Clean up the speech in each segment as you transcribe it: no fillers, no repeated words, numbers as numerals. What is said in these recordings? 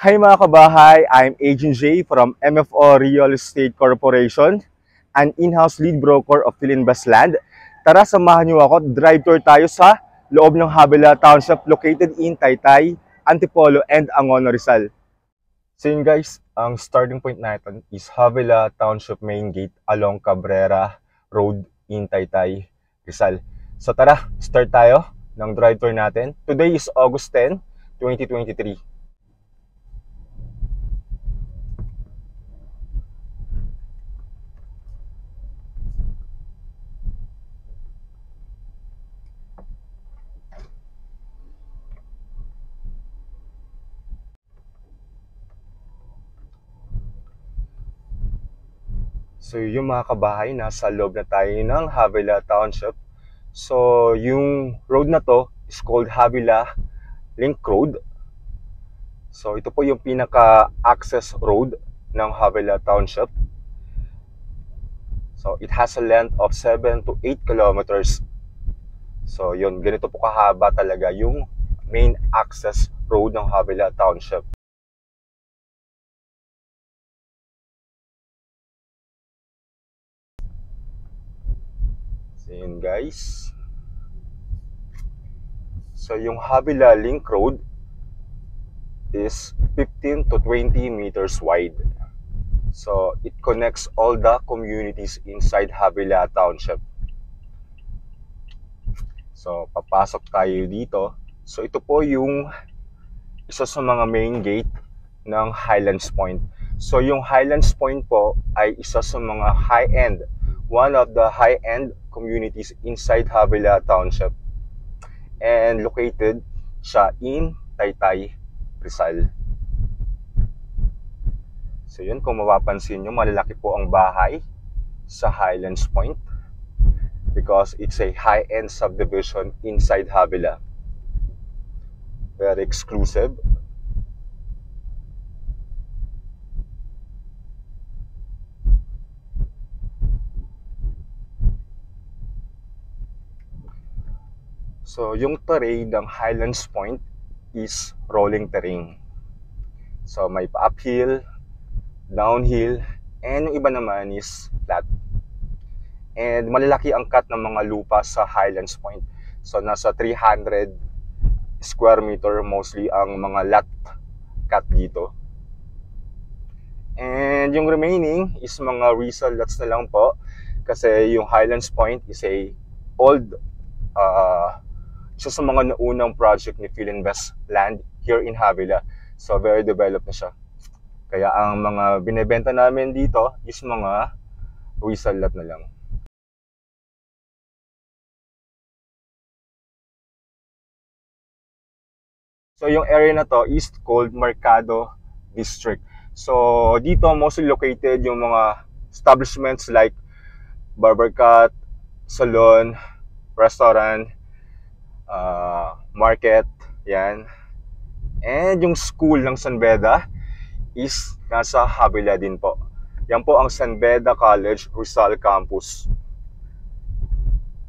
Hi mga kabahay, I'm Agent J from MFO Real Estate Corporation, an in-house lead broker of Philinvest Land. Tara, samahan niyo ako, drive tour tayo sa loob ng Havila Township located in Taytay, Antipolo, and Angono, Rizal. So yun guys, ang starting point natin is Havila Township Main Gate along Cabrera Road in Taytay, Rizal. So tara, start tayo ng drive tour natin. Today is August 10, 2023. So yung mga kabahay, nasa loob na tayo ng Havila Township. So yung road na to is called Havila Link Road. So ito po yung pinaka-access road ng Havila Township. So it has a length of 7 to 8 kilometers. So yun, ganito po kahaba talaga yung main access road ng Havila Township. So yun guys. So yung Havila Link Road is 15 to 20 meters wide. So it connects all the communities inside Havila Township. So papasok tayo dito. So ito po yung isa sa mga main gate ng Highlands Point. So yung Highlands Point po ay isa sa mga high-end, one of the high-end communities inside Havila Township. And located siya in Taytay, Rizal. So yun, kung mapapansin nyo, malalaki po ang bahay sa Highlands Point because it's a high-end subdivision inside Havila. Very exclusive. So yung terrain ng Highlands Point is rolling terrain. So may uphill, downhill, and yung iba naman is flat. And malalaki ang cut ng mga lupa sa Highlands Point. So nasa 300 square meter mostly ang mga lot cut dito. And yung remaining is mga resale lots na lang po. Kasi yung Highlands Point is a old, isa sa mga naunang project ni Philinvest Land here in Havila. So very developed na siya. Kaya ang mga binebenta namin dito is mga resale lot na lang. So yung area na to is called Mercado District. So dito mostly located yung mga establishments like barber cut, salon, restaurant, market, yan. And yung school ng San Beda is nasa Havila din po. Yan po ang San Beda College Rizal Campus.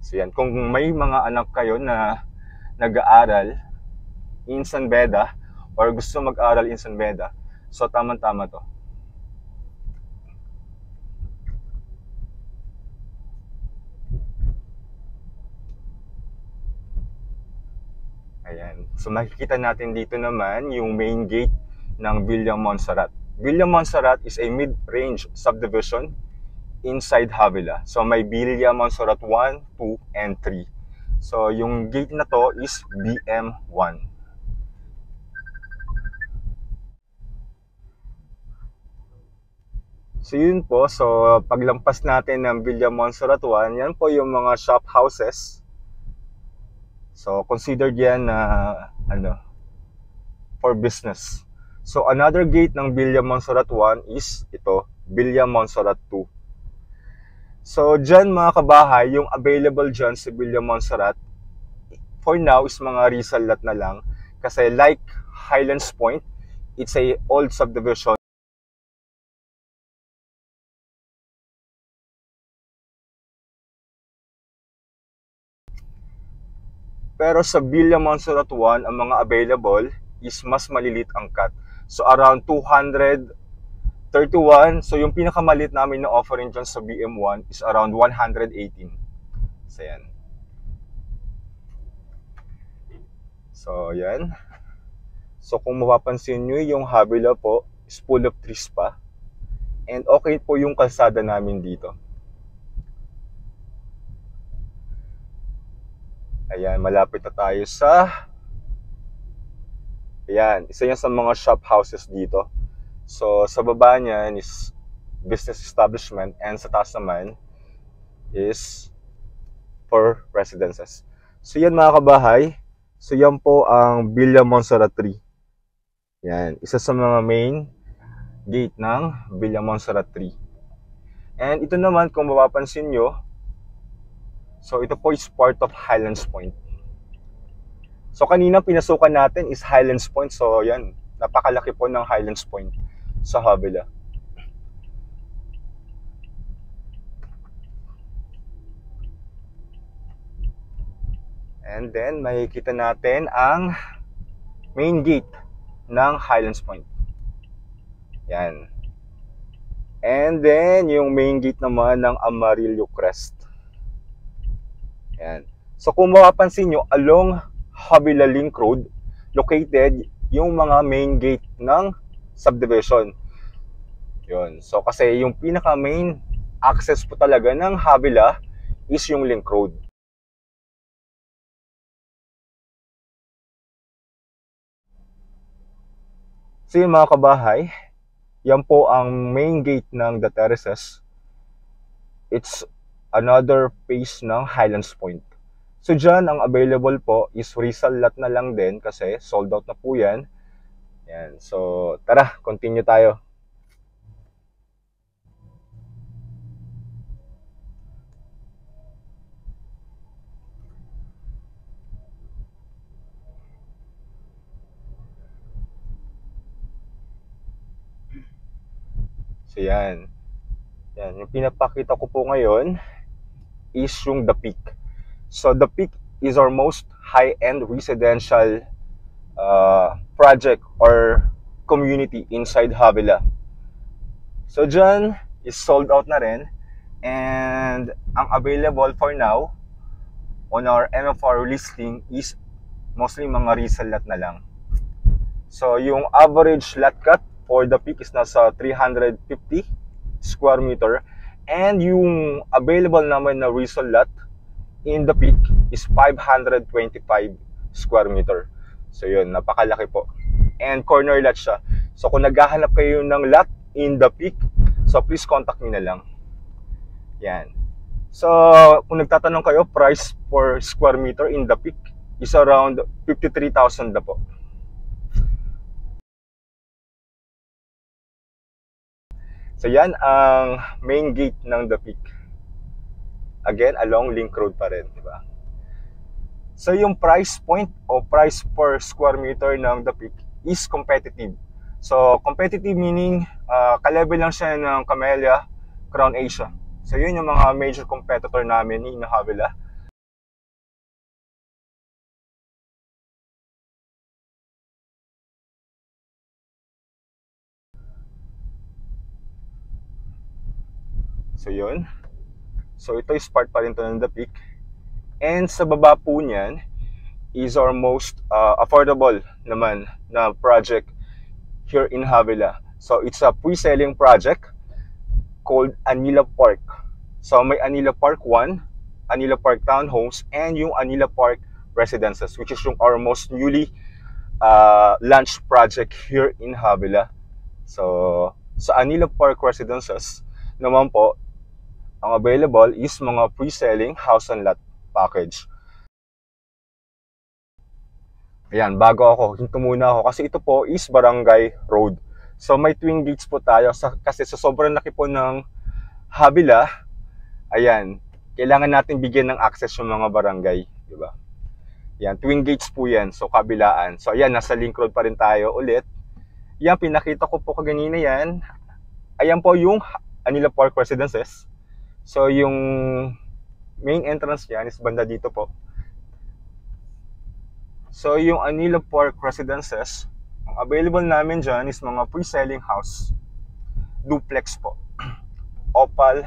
So yan, kung may mga anak kayo na nag-aaral in San Beda or gusto mag-aaral in San Beda, so tama-tama to. Ayan. So makikita natin dito naman yung main gate ng Villa Montserrat. Villa Montserrat is a mid-range subdivision inside Havila. So may Villa Montserrat 1, 2, and 3. So yung gate na to is BM1. So yun po, so paglampas natin ng Villa Montserrat 1, yan po yung mga shop houses. So considered yan na for business. So another gate ng Villa Montserrat 1 is ito, Villa Montserrat 2. So dyan mga kabahay, yung available dyan sa Villa Montserrat, for now is mga resale lot na lang. Kasi like Highlands Point, it's a old subdivision. Pero sa Villa Montserrat 1, ang mga available is mas malilit ang cut. So around 231. So yung pinakamalit namin na offering dyan sa BM1 is around 118. So yan. So yan. So kung mapapansin nyo, yung Habila po is full of trees pa. And okay po yung kalsada namin dito. Ayan, malapit na tayo sa... Ayan, isa yan sa mga shop houses dito. So sa baba niyan is business establishment and sa taas naman is for residences. So yan mga kabahay. So yan po ang Villa Montserrat 3. Yan, isa sa mga main gate ng Villa Montserrat 3. And ito naman kung mapapansin nyo, so ito po is part of Highlands Point. So kanina pinasukan natin is Highlands Point. So yan, napakalaki po ng Highlands Point sa Habila. And then makikita natin ang main gate ng Highlands Point. Yan. And then yung main gate naman ng Amarillo Crest. Yan. So kung mapapansin nyo, along Habila Link Road, located yung mga main gate ng subdivision. Yun. So kasi yung pinaka main access po talaga ng Habila is yung Link Road. So yung mga kabahay, yan po ang main gate ng The Terraces. It's another phase ng Highlands Point. So dyan, ang available po is resale lot na lang din kasi sold out na po yan. Yan. So tara, continue tayo. So yan. Yan. Yung pinapakita ko po ngayon is yung The Peak. So The Peak is our most high-end residential project or community inside Habila. So dyan is sold out na rin. And ang available for now on our MFR listing is mostly mga resale lot na lang. So yung average lot cut for The Peak is nasa 350 square meter. And yung available naman na resale lot in The Peak is 525 square meter. So yun, napakalaki po. And corner lot siya. So kung naghahanap kayo ng lot in The Peak, so please contact me na lang. Yan. So kung nagtatanong kayo, price per square meter in The Peak is around 53,000 na po. So yan ang main gate ng The Peak. Again, along Link Road pa rin, di ba? So yung price point o price per square meter ng The Peak is competitive. So competitive meaning ka-level lang siya ng Camellia, Crown Asia. So yun yung mga major competitor namin in Habila. So yun. So ito is part pa rin to ng The Peak. And sa baba po niyan is our most affordable naman na project here in Habila. So it's a pre-selling project called Anila Park. So may Anila Park 1, Anila Park Townhomes, and yung Anila Park Residences, which is yung our most newly launched project here in Habila. So sa Anila Park Residences naman po, ang available is mga pre-selling house and lot package. Ayan, bago ako, hinto muna ako kasi ito po is Barangay Road. So may twin gates po tayo kasi sa sobrang laki po ng Habila, ayan, kailangan natin bigyan ng access yung mga barangay, di ba? Yan, twin gates po yan, so kabilaan. So ayan, nasa Link Road pa rin tayo ulit. Yan, pinakita ko po kaganina yan. Ayan po yung Anila Park Residences. So yung main entrance yan is banda dito po. So yung Anila Park Residences, Ang available namin dyan is mga pre-selling house. Duplex po. Opal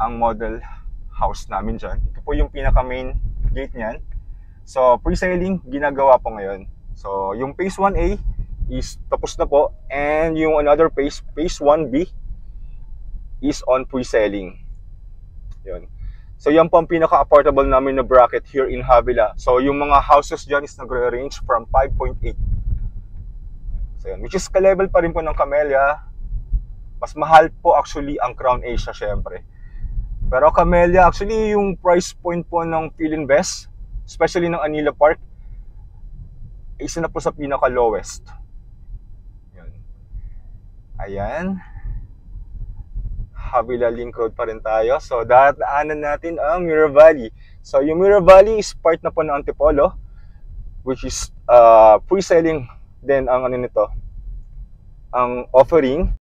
ang model house namin dyan. Ito po yung pinaka main gate niyan. So, pre-selling ginagawa po ngayon. So, yung phase 1A is tapos na po. And yung another phase 1B, is on pre-selling. Yun. So, yan po ang pinaka-affordable namin na bracket here in Havila. So, yung mga houses dyan is nagre-range from 5.8. So, yun. Which is ka-level pa rin po ng Camellia. Mas mahal po actually ang Crown Asia, syempre. Pero Camellia, actually, yung price point po ng Philinvest, especially ng Anila Park, isa na po sa pinaka-lowest. Yun. Ayan. Havila Link Road pa rin tayo. So, dadaanan natin ang Mirror Valley. So, yung Mirror Valley is part na po ng Antipolo, which is pre-selling din ang ano nito, ang offering.